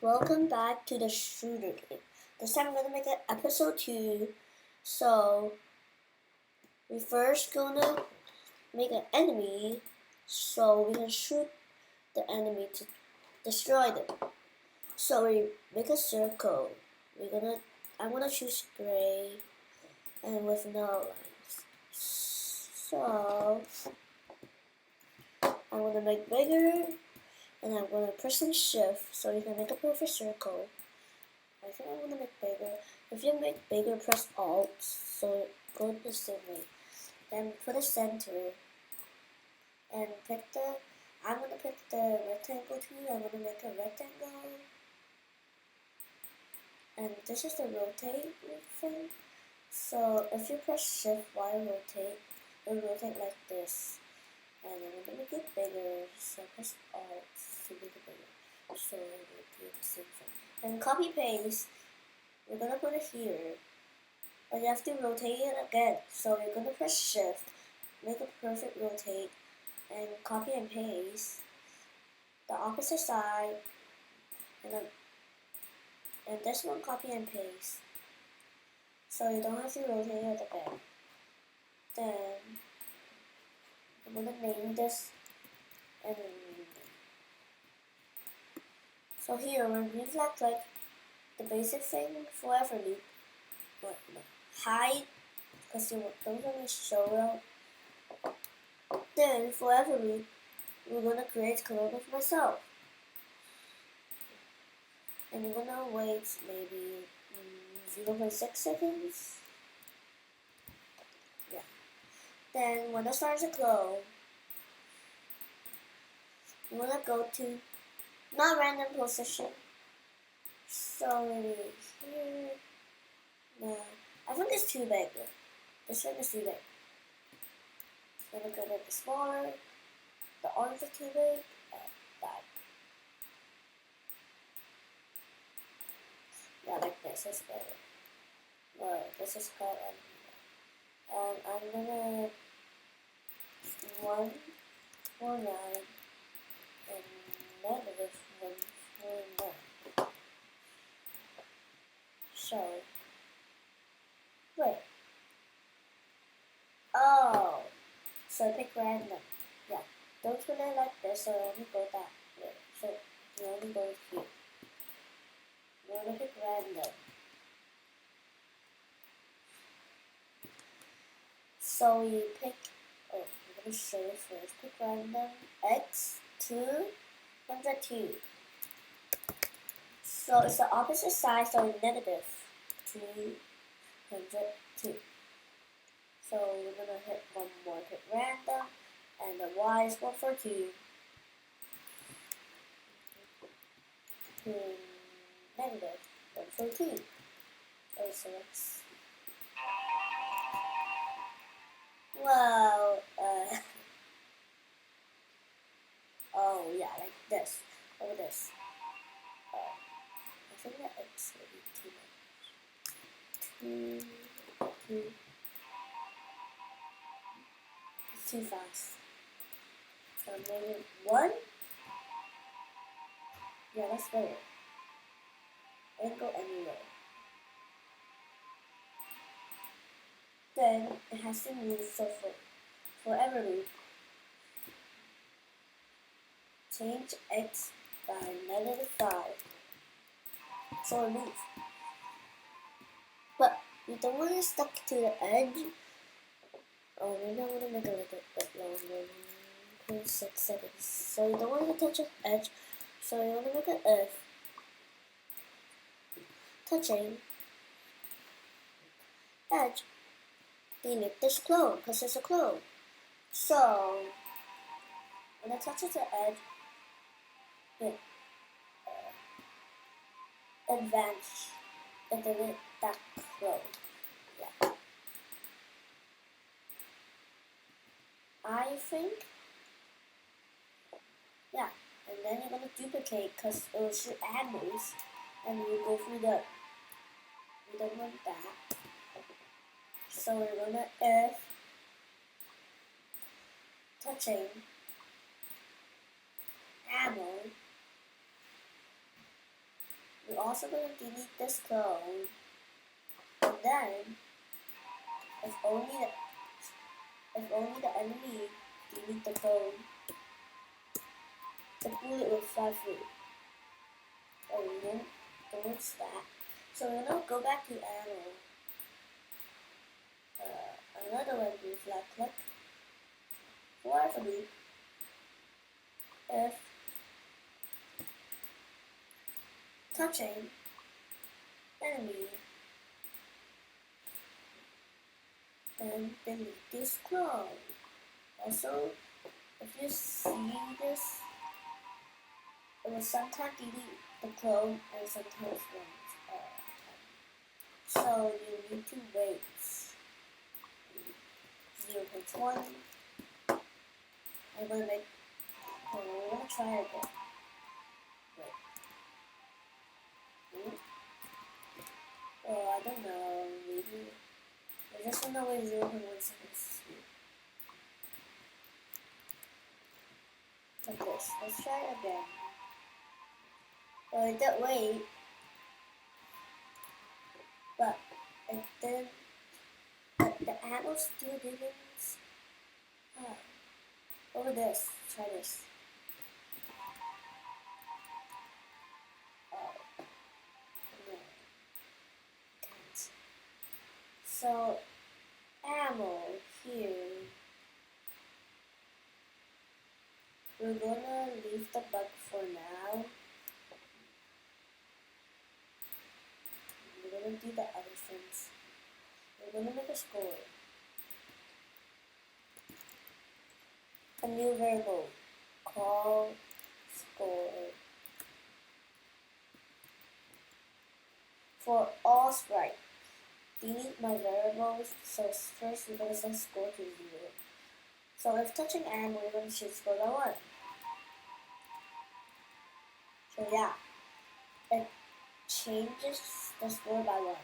Welcome back to the shooter game. This time I'm gonna make an episode 2. So we first gonna make an enemy so we can shoot the enemy to destroy them. So we make a circle. I'm gonna choose gray and with no lines. So I'm gonna make bigger and I'm gonna press and shift so you can make a perfect circle. I think I'm gonna make bigger. If you make bigger, press Alt, so go the same way. Then put a center, and I'm gonna pick the rectangle tool. I'm gonna make a rectangle. And this is the rotate thing. So if you press Shift Y rotate, it'll rotate like this. And I'm gonna make it bigger, so press Alt to make it bigger. So it will do the same thing. And copy paste. We're gonna put it here, but you have to rotate it again. So you're gonna press Shift, make a perfect rotate, and copy and paste the opposite side, and this one copy and paste. So you don't have to rotate it again. Then I'm gonna name this, and so here we're reflect like the basic thing forever loop. What? No. Hide, because you don't want to show out. Then forever loop, we're gonna create a clone of myself, and we're gonna wait maybe 0.6 seconds. Yeah. Then when it starts to clone, we're gonna go to not random position. So maybe here. No, I think it's too big. This one is too big. So I'm gonna make it smaller. The arms are too big. That. Yeah, like this is better. No, this is cut and I'm gonna 149 and negative 149. So wait. Oh, so pick random. Yeah, don't put it like this. So only go that way. So you only go here. You wanna pick random. So we pick. Oh, I'm gonna show it first. Pick random x 202. So it's the opposite side. So negative 202. So we're gonna hit one more, hit random, and the y is 142. Negative 142. Oh, so it's well, oh yeah, like this, over this. I think that X will be too much. It's too fast. So maybe 1. Yeah, that's better. It go anywhere. Then it has to move so forever loop. Change X by -5. So it moves. But you don't want to stuck to the edge. Oh, maybe I want to make it a little bit longer. 0.6 seconds. So you don't want to touch an edge. So you want to make an F. Touching edge. Delete this clone because it's a clone. So when it touches the edge, it advance and delete that clone. Yeah. I think. Yeah. And then you're gonna duplicate because it will shoot arrows and you go through the. We don't want that. So we're gonna F touching ammo also going to delete this clone, and then if only the enemy delete the clone, the bullet will fly through. Oh, don't miss that. So we're gonna go back to ammo. Another one is left click. Fourthly, if touching enemy, then delete this clone. Also, if you see this, it will sometimes delete the clone and sometimes won't. So you need to wait 0.1. I'm gonna try again. Wait. Oh, I don't know, maybe. I just want to wait 0.1 seconds. Like this. Let's try it again. Oh, it did wait. But it didn't. The ammo still didn't. Over this. Try this. Oh. No. Can't. So, ammo here. We're gonna leave the bug for now. We're gonna do the other things. We're gonna make a score. A new variable. Call score. For all sprite, delete my variables. So first we're gonna set score to 0. So if touching ammo, we're gonna shoot score by 1. So yeah, it changes the score by 1.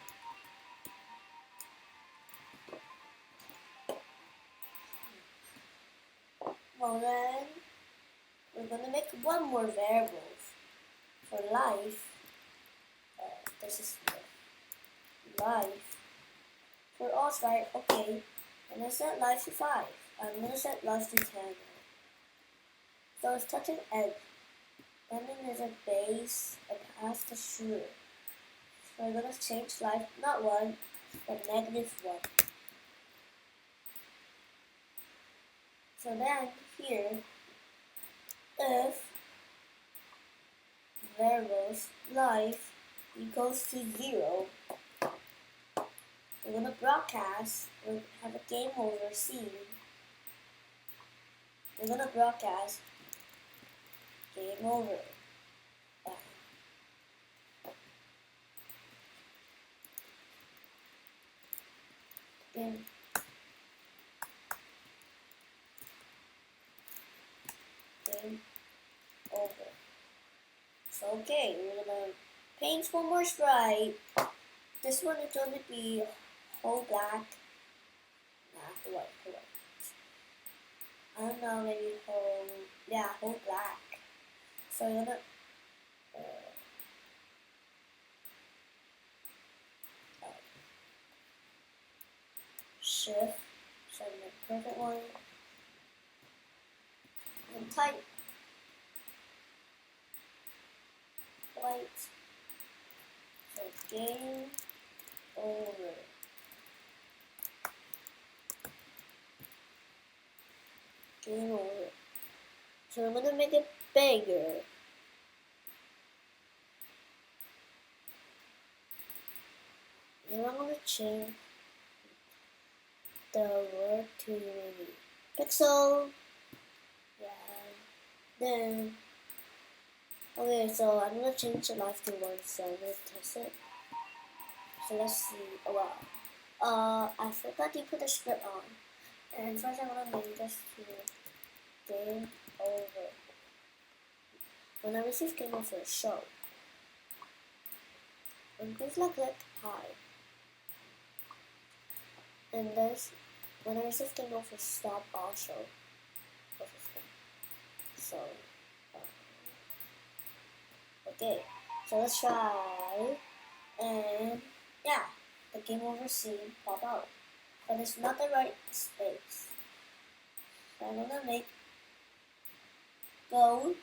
Well then, we're gonna make one more variable for life. This is life. For all sprite, okay. And I set life to 5. I'm gonna set life to 10. So if touching edge, that means there's a base, a path to shoot. So we're gonna change life, not 1, but -1. So then here, if variables life equals to 0, we're gonna broadcast, we'll have a game over scene. We're gonna broadcast game over. Game over. So okay, we're gonna paint one more sprite. This one is going to be whole black. Nah, white. I don't know, maybe whole black. So I'm gonna shift, so I'm the perfect one, and type white. So game over. Game over. So I'm gonna make it bigger. And I'm gonna change the word to maybe pixel. Yeah. Then okay, so I'm gonna change the life to 1, so I'm gonna test it. So let's see. Oh wow. I forgot to put the script on. And first I'm gonna name this to game over. When I receive game over, show. And briefly click hide. And there's when I receive game over, stop also. So okay, so let's try. 5, and yeah, the game over scene pop out. But it's not the right space. So I'm gonna make go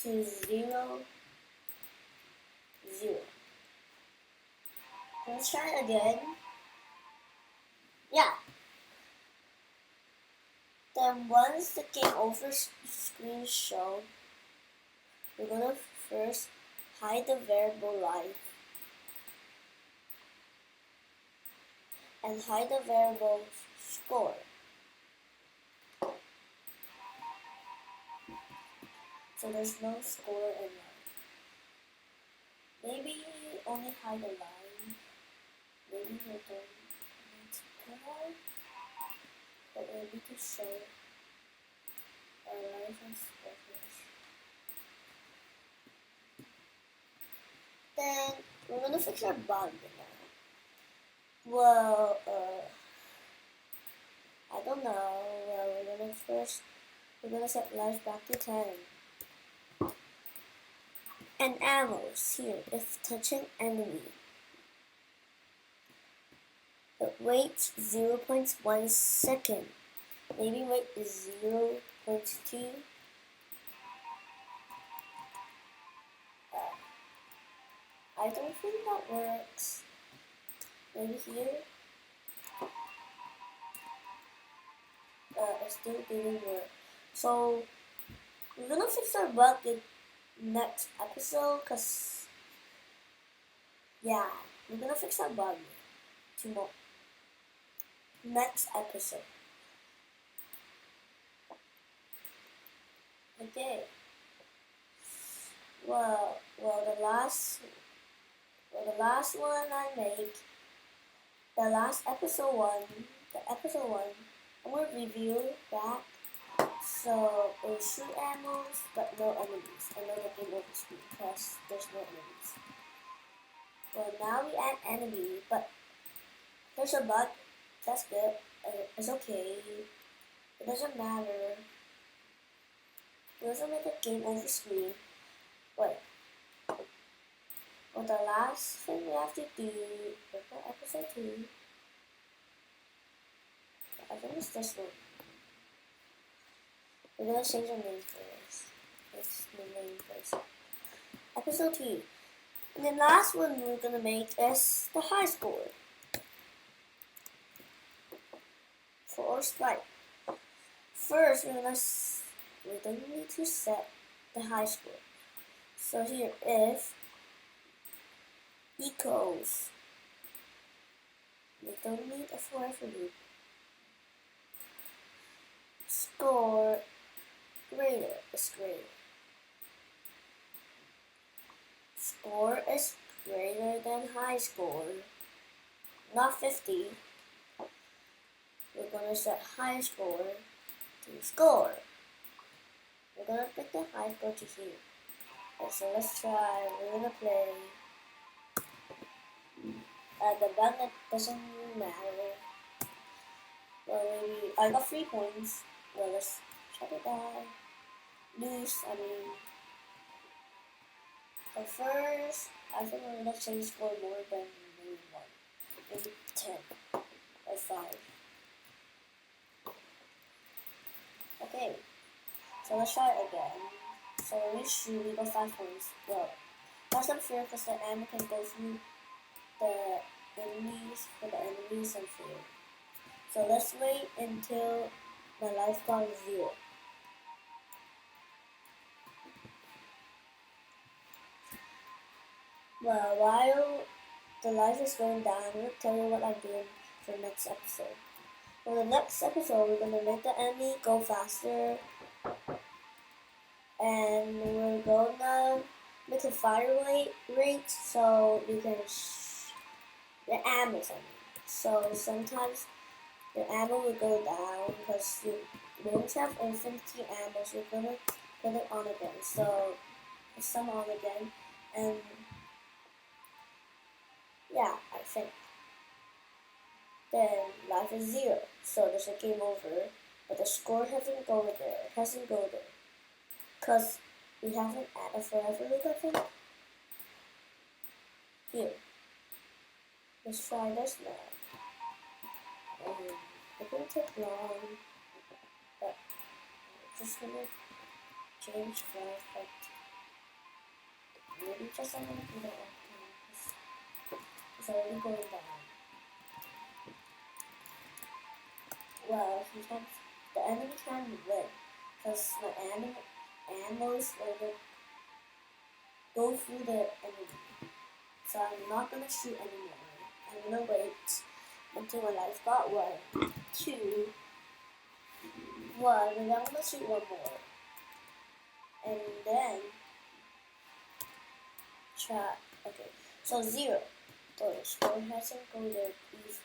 to 0, 0. Let's try it again. Yeah. Then once the game over screen is shown, we're gonna first hide the variable life and hide the variable score. So there's no score in life. Maybe only hide the line. Maybe we don't need to hide, but maybe to show our life and score first. Then we're gonna fix our bug now. Well, I don't know. Well, we're gonna set life back to 10. And arrows here if touching enemy. But wait 0.1 second. Maybe wait 0.2. I don't think that works. Maybe here. It still didn't work. So we're gonna fix our bug in next episode, cause yeah, we're gonna fix our bug tomorrow. Next episode. Okay. Well, the last one I made, the episode one, I'm gonna review that. So it will shoot animals, but no enemies. I know the game over screen because there's no enemies. Well, now we add enemy, but there's a bug. That's good. It's okay. It doesn't matter. It doesn't make a game over screen. Wait. Well, the last thing we have to do for episode 2, I think it's this one. We're gonna change our name first. That's the name first. Episode 2. And the last one we're gonna make is the high score. For our strike. First, we don't need to set the high score. So here, if equals, we don't need a forever loop. Score greater is greater. Score is greater than high score, not 50. We're gonna set high score to score. We're gonna pick the high score to here. Okay, so let's try. We're gonna play. The button doesn't matter. Well, maybe I got 3 points. Well, let's try to die. Lose, I mean. But first, I think we're gonna change score more than maybe 1. Maybe 10 or 5. Okay, so let's try it again. So we shoot, we got 5 points. Well, that's unfair because the ammo can go through the enemies unfair. So let's wait until my life got 0. Well, while the life is going down, I'm going to tell you what I'm doing for the next episode. For the next episode, we're going to make the enemy go faster. And we're going to make a fire rate so you can the ammo. So sometimes your ammo will go down because you won't have infinity ammo, so you're going to put it on again. So put some on again. And yeah, I think. Then life is 0, so there's a game over, but the score hasn't gone there, because we haven't added a forever loop, I think. Here. Let's try this now. It won't take long, but I'm just gonna change flash, but maybe just I'm gonna do that one time because it's already going down. Well, sometimes the enemy can win because the animals will go through the enemy. So I'm not gonna shoot anymore. I'm gonna wait until my life got 1, 2, 1, and then I'm gonna shoot one more. And then try, okay, so 0. So the score hasn't gone there either.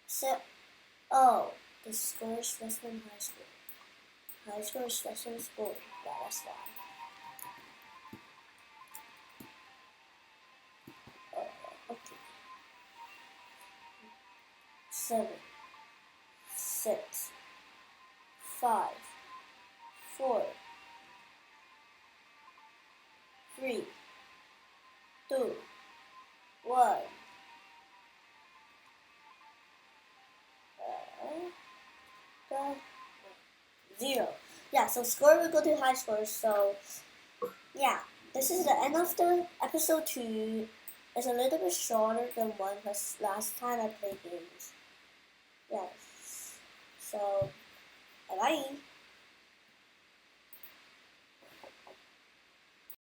So, oh, the score is less than high score. High score is less than score. Yeah, that's why. Okay. 7, 6, 5, 4, 3, 2, 1. 0. Yeah, so score will go to high score. So yeah, this is the end of the episode 2. It's a little bit shorter than 1 because last time I played games. Yes. So bye bye.